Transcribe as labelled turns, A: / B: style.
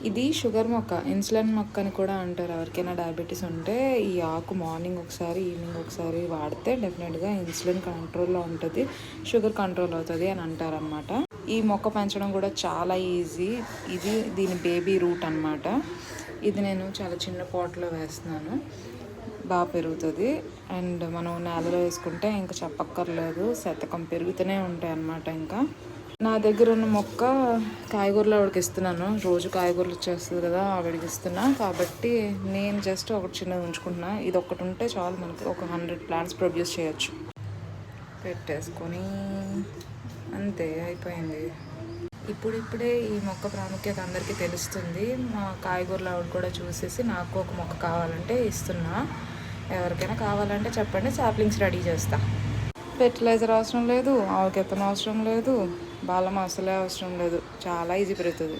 A: ఇది షుగర్ మొక్క, ఇన్సులిన్ మొక్క అని కూడా అంటారు. ఎవరికైనా డయాబెటీస్ ఉంటే ఈ ఆకు మార్నింగ్ ఒకసారి, ఈవినింగ్ ఒకసారి వాడితే డెఫినెట్గా ఇన్సులిన్ కంట్రోల్లో ఉంటుంది, షుగర్ కంట్రోల్ అవుతుంది అని అంటారనమాట. ఈ మొక్క పెంచడం కూడా చాలా ఈజీ. దీని బేబీ రూట్ అనమాట. ఇది నేను చాలా చిన్న పాట్లో వేస్తున్నాను, బాగా పెరుగుతుంది. అండ్ మనం నేలలో వేసుకుంటే ఇంకా చెప్పక్కర్లేదు, శతకం పెరుగుతూనే ఉంటాయి అన్నమాట. ఇంకా నా దగ్గర ఉన్న మొక్క కాయగూరలు ఆవిడకి ఇస్తున్నాను, రోజు కాయగూరలు వచ్చేస్తుంది కదా, ఆవిడకి ఇస్తున్నా. కాబట్టి నేను జస్ట్ ఒకటి చిన్నది ఉంచుకుంటున్నా. ఇది ఒకటి ఉంటే చాలు, మనకి ఒక 100 ప్లాంట్స్ ప్రొడ్యూస్ చేయొచ్చు. పెట్టేసుకొని అంతే, అయిపోయింది. ఇప్పుడిప్పుడే ఈ మొక్క ప్రాముఖ్యత అందరికీ తెలుస్తుంది. మా కాయగూరలు ఆవిడ కూడా చూసేసి నాకు ఒక మొక్క కావాలంటే ఇస్తున్నా. ఎవరికైనా కావాలంటే చెప్పండి, సాప్లింగ్స్ రెడీ చేస్తా. ఫెర్టిలైజర్ అవసరం లేదు, ఆవుకి ఎత్తన అవసరం లేదు, బాలం అసలే అవసరం లేదు, చాలా ఈజీ పెరుగుతుంది.